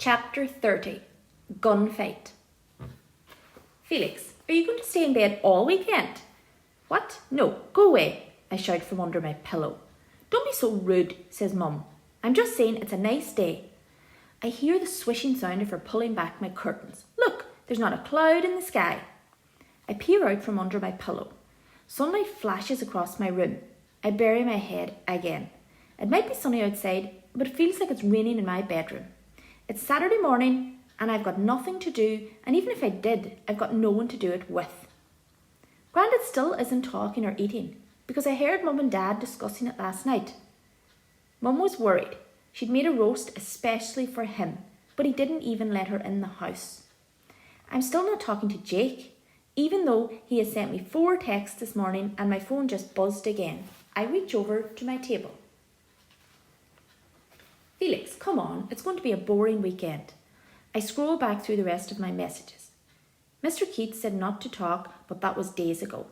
Chapter 30. Gunfight. Felix, are you going to stay in bed all weekend? What? No, go away, I shout from under my pillow. Don't be so rude, says Mum. I'm just saying it's a nice day. I hear the swishing sound of her pulling back my curtains. Look, there's not a cloud in the sky. I peer out from under my pillow. Sunlight flashes across my room. I bury my head again. It might be sunny outside, but it feels like it's raining in my bedroom. It's Saturday morning and I've got nothing to do, and even if I did, I've got no one to do it with. Grandad still isn't talking or eating because I heard Mum and Dad discussing it last night. Mum was worried. She'd made a roast especially for him, but he didn't even let her in the house. I'm still not talking to Jake, even though he has sent me 4 texts this morning and my phone just buzzed again. I reach over to my table. Felix, come on, it's going to be a boring weekend. I scroll back through the rest of my messages. Mr. Keats said not to talk, but that was days ago.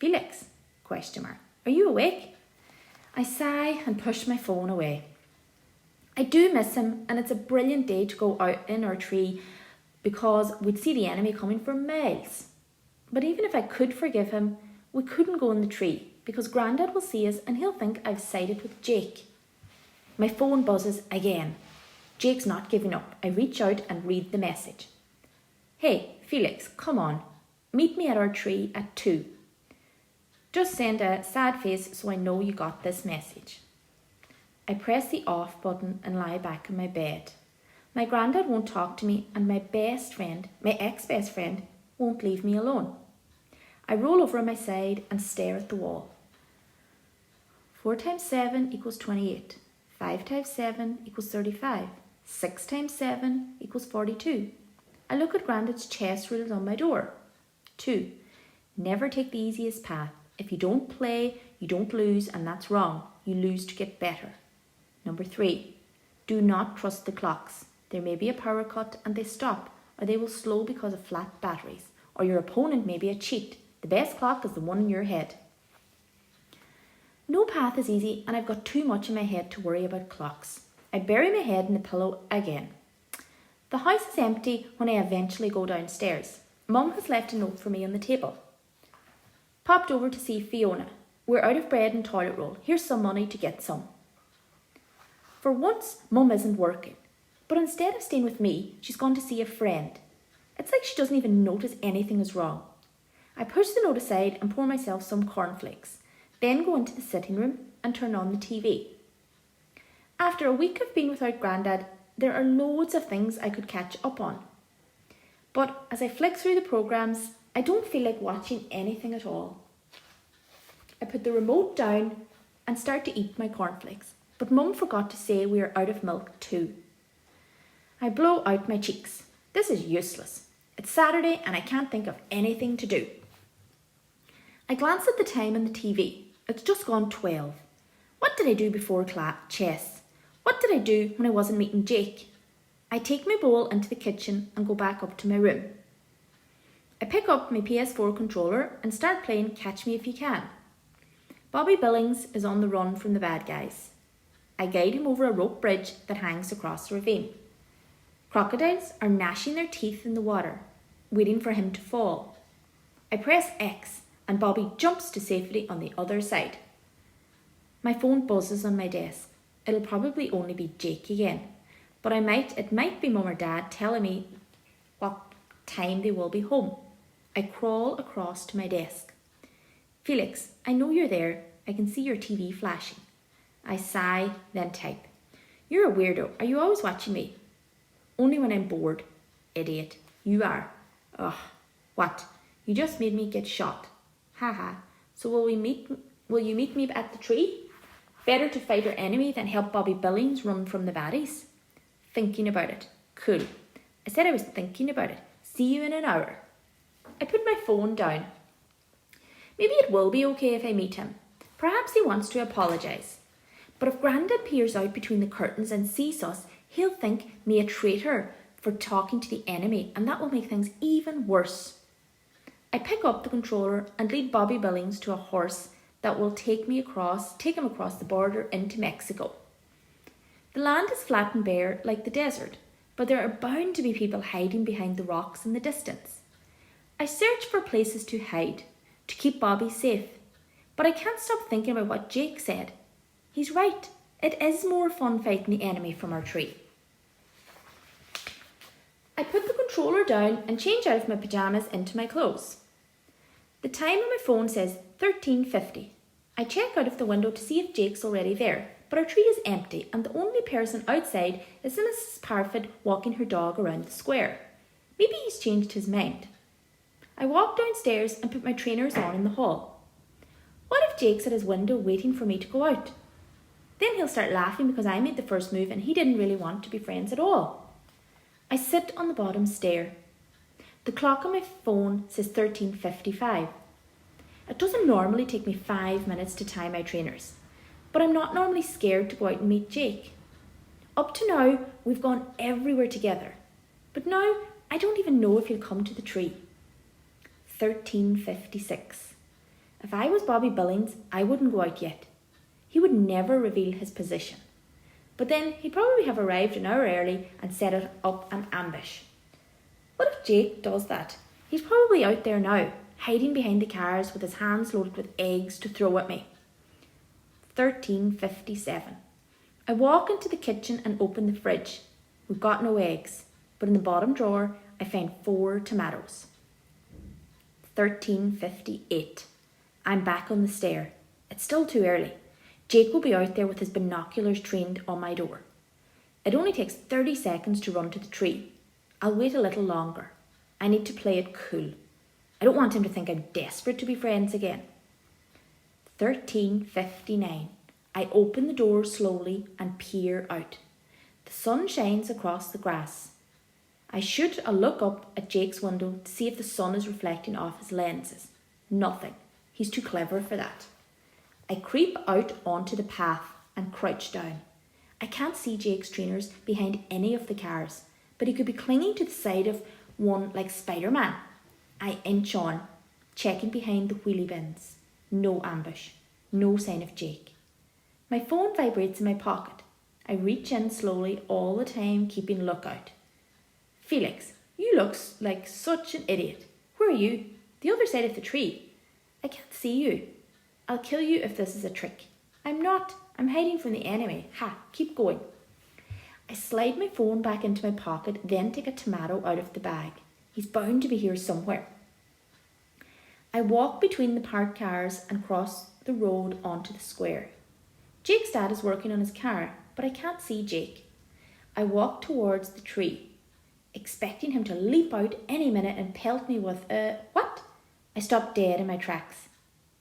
Felix? ? Are you awake? I sigh and push my phone away. I do miss him, and it's a brilliant day to go out in our tree because we'd see the enemy coming for miles. But even if I could forgive him, we couldn't go in the tree because Grandad will see us and he'll think I've sided with Jake. My phone buzzes again. Jake's not giving up. I reach out and read the message. Hey, Felix, come on. Meet me at our tree at 2. Just send a sad face so I know you got this message. I press the off button and lie back in my bed. My Grandad won't talk to me and my ex-best friend, won't leave me alone. I roll over on my side and stare at the wall. 4 times 7 equals 28. 5 times 7 equals 35. 6 times 7 equals 42. I look at Grandad's chest rules on my door. 2. Never take the easiest path. If you don't play, you don't lose, and that's wrong. You lose to get better. Number 3. Do not trust the clocks. There may be a power cut and they stop, or they will slow because of flat batteries, or your opponent may be a cheat. The best clock is the one in your head. No path is easy, and I've got too much in my head to worry about clocks. I bury my head in the pillow again. The house is empty when I eventually go downstairs. Mum has left a note for me on the table. Popped over to see Fiona. We're out of bread and toilet roll. Here's some money to get some. For once, Mum isn't working, but instead of staying with me, she's gone to see a friend. It's like she doesn't even notice anything is wrong. I push the note aside and pour myself some cornflakes. Then go into the sitting room and turn on the TV. After a week of being without Grandad, there are loads of things I could catch up on. But as I flick through the programmes, I don't feel like watching anything at all. I put the remote down and start to eat my cornflakes, but Mum forgot to say we are out of milk too. I blow out my cheeks. This is useless. It's Saturday and I can't think of anything to do. I glance at the time on the TV. It's just gone 12. What did I do before chess? What did I do when I wasn't meeting Jake? I take my bowl into the kitchen and go back up to my room. I pick up my PS4 controller and start playing Catch Me If You Can. Bobby Billings is on the run from the bad guys. I guide him over a rope bridge that hangs across the ravine. Crocodiles are gnashing their teeth in the water, waiting for him to fall. I press X and Bobby jumps to safety on the other side. My phone buzzes on my desk. It'll probably only be Jake again, but it might be Mum or Dad telling me what time they will be home. I crawl across to my desk. Felix, I know you're there. I can see your TV flashing. I sigh, then type. You're a weirdo. Are you always watching me? Only when I'm bored. Idiot. You are. Ugh. What? You just made me get shot. Haha. So will you meet me at the tree? Better to fight our enemy than help Bobby Billings run from the baddies. Thinking about it. Cool. I said I was thinking about it. See you in an hour. I put my phone down. Maybe it will be okay if I meet him. Perhaps he wants to apologise. But if Grandad peers out between the curtains and sees us, he'll think me a traitor for talking to the enemy, and that will make things even worse. I pick up the controller and lead Bobby Billings to a horse that will take him across the border into Mexico. The land is flat and bare like the desert, but but there are bound to be people hiding behind the rocks in the distance. I search for places to hide, to keep Bobby safe, but I can't stop thinking about what Jake said. He's right, it is more fun fighting the enemy from our tree. I put the controller down and change out of my pyjamas into my clothes. The time on my phone says 13:50. I check out of the window to see if Jake's already there, but our tree is empty and the only person outside is Mrs. Parfitt walking her dog around the square. Maybe he's changed his mind. I walk downstairs and put my trainers on in the hall. What if Jake's at his window waiting for me to go out? Then he'll start laughing because I made the first move and he didn't really want to be friends at all. I sit on the bottom stair. The clock on my phone says 13:55. It doesn't normally take me 5 minutes to tie my trainers, but I'm not normally scared to go out and meet Jake. Up to now, we've gone everywhere together, but now I don't even know if he'll come to the tree. 13:56. If I was Bobby Billings, I wouldn't go out yet. He would never reveal his position. But then he'd probably have arrived an hour early and set it up an ambush. What if Jake does that? He's probably out there now, hiding behind the cars with his hands loaded with eggs to throw at me. 13:57. I walk into the kitchen and open the fridge. We've got no eggs, but in the bottom drawer I find 4 tomatoes. 13:58. I'm back on the stair. It's still too early. Jake will be out there with his binoculars trained on my door. It only takes 30 seconds to run to the tree. I'll wait a little longer. I need to play it cool. I don't want him to think I'm desperate to be friends again. 13:59. I open the door slowly and peer out. The sun shines across the grass. I shoot a look up at Jake's window to see if the sun is reflecting off his lenses. Nothing. He's too clever for that. I creep out onto the path and crouch down. I can't see Jake's trainers behind any of the cars, but he could be clinging to the side of one like Spider-Man. I inch on, checking behind the wheelie bins. No ambush. No sign of Jake. My phone vibrates in my pocket. I reach in slowly all the time, keeping lookout. Felix, you look like such an idiot. Where are you? The other side of the tree. I can't see you. I'll kill you if this is a trick. I'm not. I'm hiding from the enemy. Ha, keep going. I slide my phone back into my pocket, then take a tomato out of the bag. He's bound to be here somewhere. I walk between the parked cars and cross the road onto the square. Jake's dad is working on his car, but I can't see Jake. I walk towards the tree, expecting him to leap out any minute and pelt me with what? I stop dead in my tracks.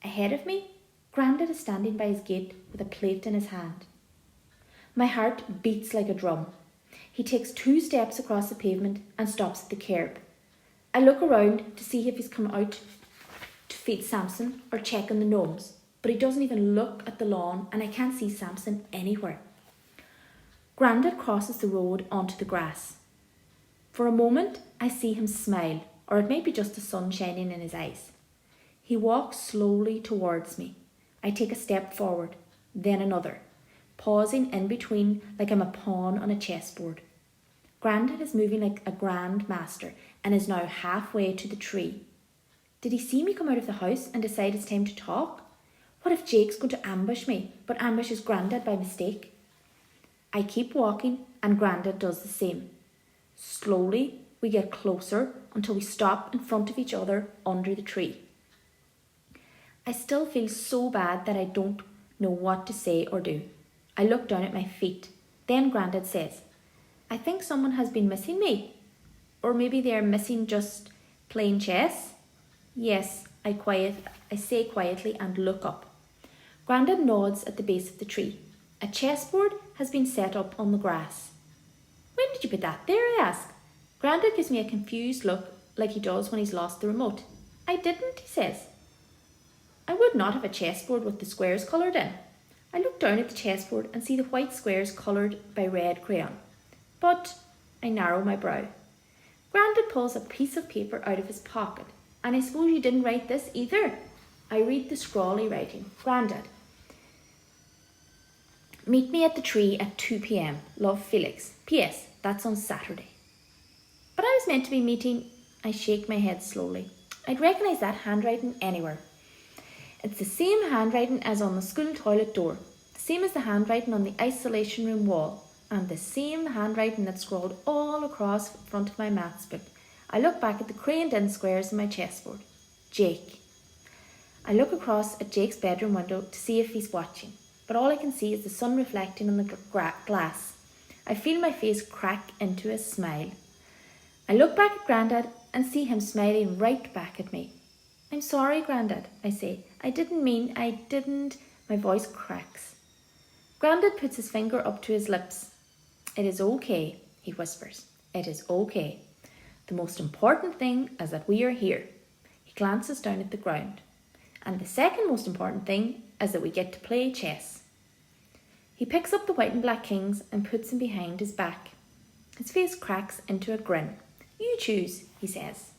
Ahead of me, Grandad is standing by his gate with a plate in his hand. My heart beats like a drum. He takes 2 steps across the pavement and stops at the curb. I look around to see if he's come out to feed Samson or check on the gnomes, but he doesn't even look at the lawn and I can't see Samson anywhere. Grandad crosses the road onto the grass. For a moment, I see him smile, or it may be just the sun shining in his eyes. He walks slowly towards me. I take a step forward, then another, pausing in between like I'm a pawn on a chessboard. Grandad is moving like a grand master and is now halfway to the tree. Did he see me come out of the house and decide it's time to talk? What if Jake's going to ambush me, but ambushes Grandad by mistake? I keep walking and Grandad does the same. Slowly, we get closer until we stop in front of each other under the tree. I still feel so bad that I don't know what to say or do. I look down at my feet. Then Grandad says, I think someone has been missing me. Or maybe they're missing just playing chess. Yes, I say quietly and look up. Grandad nods at the base of the tree. A chessboard has been set up on the grass. When did you put that there, I ask. Grandad gives me a confused look like he does when he's lost the remote. I didn't, he says. I would not have a chessboard with the squares coloured in. I look down at the chessboard and see the white squares coloured by red crayon. But I narrow my brow. Grandad pulls a piece of paper out of his pocket. And I suppose you didn't write this either? I read the scrawly writing. Grandad. Meet me at the tree at 2 p.m. Love, Felix. P.S. That's on Saturday. But I was meant to be meeting. I shake my head slowly. I'd recognise that handwriting anywhere. It's the same handwriting as on the school toilet door, the same as the handwriting on the isolation room wall, and the same handwriting that's scrawled all across the front of my maths book. I look back at the crayoned in squares in my chessboard. Jake. I look across at Jake's bedroom window to see if he's watching, but all I can see is the sun reflecting on the glass. I feel my face crack into a smile. I look back at Grandad and see him smiling right back at me. I'm sorry, Grandad, I say. I didn't. My voice cracks. Grandad puts his finger up to his lips. It is okay, he whispers. It is okay. The most important thing is that we are here. He glances down at the ground. And the second most important thing is that we get to play chess. He picks up the white and black kings and puts them behind his back. His face cracks into a grin. You choose, he says.